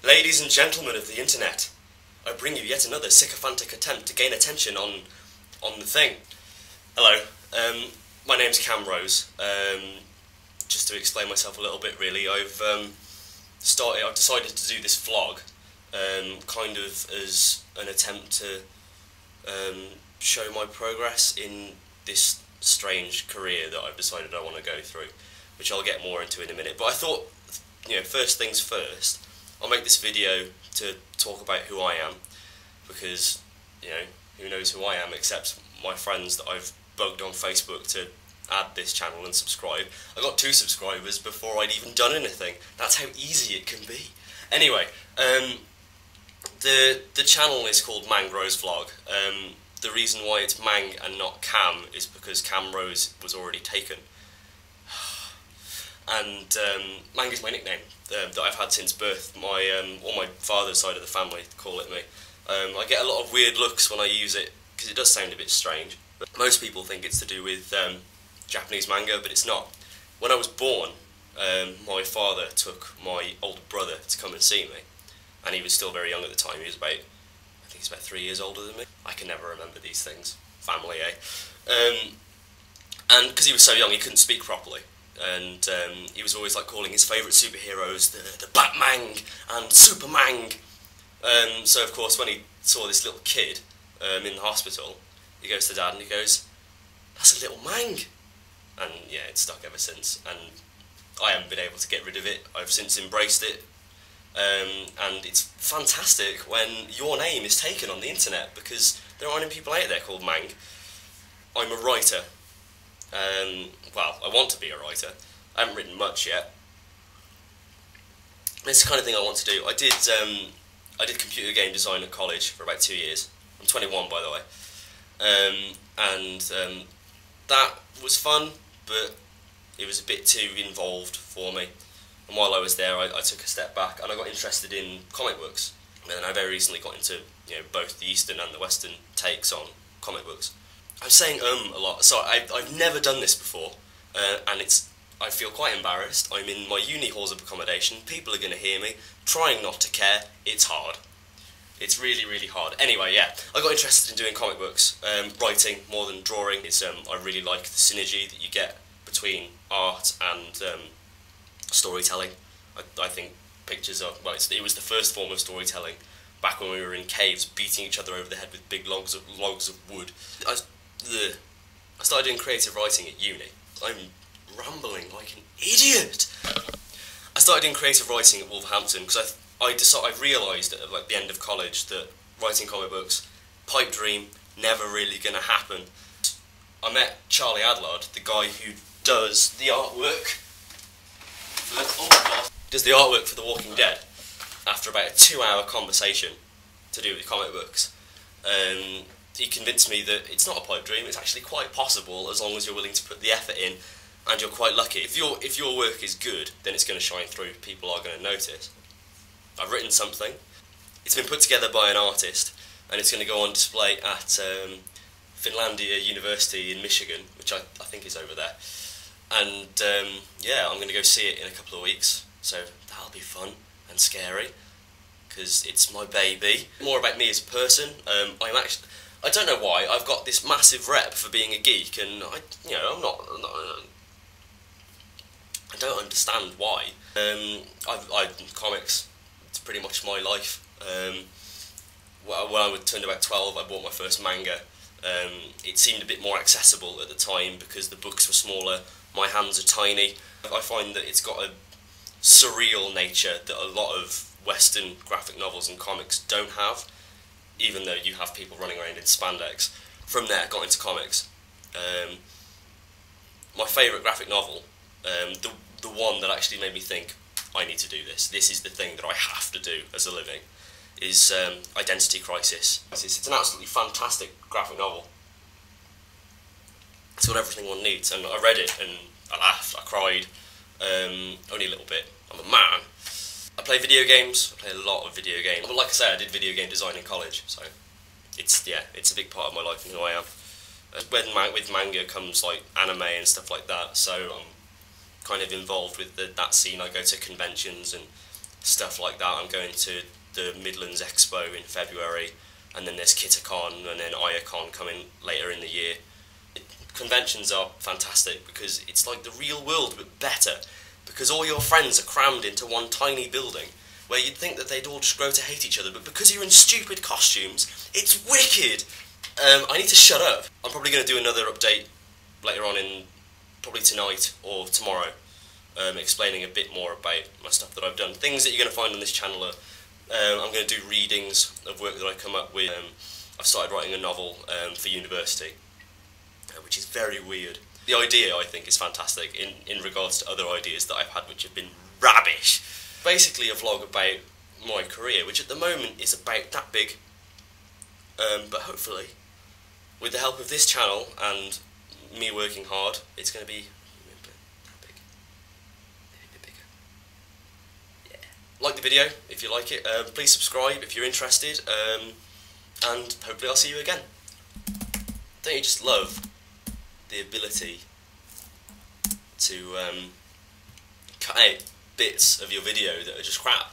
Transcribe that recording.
Ladies and gentlemen of the internet, I bring you yet another sycophantic attempt to gain attention on the thing. Hello, my name's Cam Rose. Just to explain myself a little bit, really, I've decided to do this vlog, kind of as an attempt to show my progress in this strange career that I've decided I want to go through, which I'll get more into in a minute. But I thought, first things first, I'll make this video to talk about who I am, because, who knows who I am except my friends that I've bugged on Facebook to add this channel and subscribe. I got 2 subscribers before I'd even done anything. That's how easy it can be. Anyway, the channel is called Mang Rose Vlog. The reason why it's Mang and not Cam is because Cam Rose was already taken. And Mang is my nickname that I've had since birth. My father's side of the family call it me. I get a lot of weird looks when I use it because it does sound a bit strange. But most people think it's to do with Japanese manga, but it's not. When I was born, my father took my older brother to come and see me, and he was still very young at the time. He was I think he's about 3 years older than me. I can never remember these things. Family, eh? And because he was so young, he couldn't speak properly. And he was always like calling his favourite superheroes the Batman and Superman. So of course when he saw this little kid in the hospital, he goes to Dad and he goes, "That's a little Mang." And yeah, it's stuck ever since, and I haven't been able to get rid of it. I've since embraced it, and it's fantastic when your name is taken on the internet, because there aren't any people out there called Mang. I'm a writer. Well, I want to be a writer. I haven't written much yet. It's the kind of thing I want to do. I did computer game design at college for about 2 years. I'm 21, by the way. That was fun, but it was a bit too involved for me. And while I was there, I took a step back and I got interested in comic books. And I very recently got into both the Eastern and the Western takes on comic books. I'm saying a lot. So I've never done this before, and I feel quite embarrassed. I'm in my uni halls of accommodation. People are going to hear me. Trying not to care. It's hard. It's really, really hard. Anyway, yeah, I got interested in doing comic books, writing more than drawing. I really like the synergy that you get between art and storytelling. I think pictures are, well, it was the first form of storytelling back when we were in caves beating each other over the head with big logs of wood. I started doing creative writing at uni. I'm rambling like an idiot. I started doing creative writing at Wolverhampton because I realised at the end of college that writing comic books, pipe dream, never really going to happen. I met Charlie Adlard, the guy who does the artwork for The Walking Dead, after about a 2-hour conversation to do with comic books. He convinced me that it's not a pipe dream, it's actually quite possible as long as you're willing to put the effort in, and you're quite lucky. If your work is good, then it's going to shine through, people are going to notice. I've written something, it's been put together by an artist, and it's going to go on display at Finlandia University in Michigan, which I think is over there. And yeah, I'm going to go see it in a couple of weeks, so that'll be fun and scary, because it's my baby. More about me as a person. I don't know why, I've got this massive rep for being a geek, and I don't understand why. Comics, it's pretty much my life. When I turned about 12, I bought my first manga. It seemed a bit more accessible at the time because the books were smaller, my hands are tiny. I find that it's got a surreal nature that a lot of Western graphic novels and comics don't have, even though you have people running around in spandex. From there, I got into comics. My favourite graphic novel, the one that actually made me think, I need to do this, this is the thing that I have to do as a living, is Identity Crisis. It's an absolutely fantastic graphic novel. It's got everything one needs, and I read it and I laughed, I cried, only a little bit. I'm a man. I play video games, I play a lot of video games. But like I say, I did video game design in college, so it's a big part of my life and who I am. With manga comes like anime and stuff like that, so I'm kind of involved with that scene. I go to conventions and stuff like that. I'm going to the Midlands Expo in February, and then there's KitaCon and then IACon coming later in the year. Conventions are fantastic because it's like the real world but better, because all your friends are crammed into one tiny building where you'd think that they'd all just grow to hate each other, but because you're in stupid costumes, it's wicked! I need to shut up. I'm probably going to do another update later on, in probably tonight or tomorrow, explaining a bit more about my stuff that I've done. Things that you're going to find on this channel are, I'm going to do readings of work that I come up with. I've started writing a novel for university, which is very weird. The idea, I think, is fantastic in regards to other ideas that I've had which have been rubbish. Basically a vlog about my career, which at the moment is about that big, but hopefully, with the help of this channel and me working hard, it's going to be that big. Maybe a bit bigger. Yeah. Like the video if you like it, please subscribe if you're interested, and hopefully I'll see you again. Don't you just love the ability to cut out bits of your video that are just crap?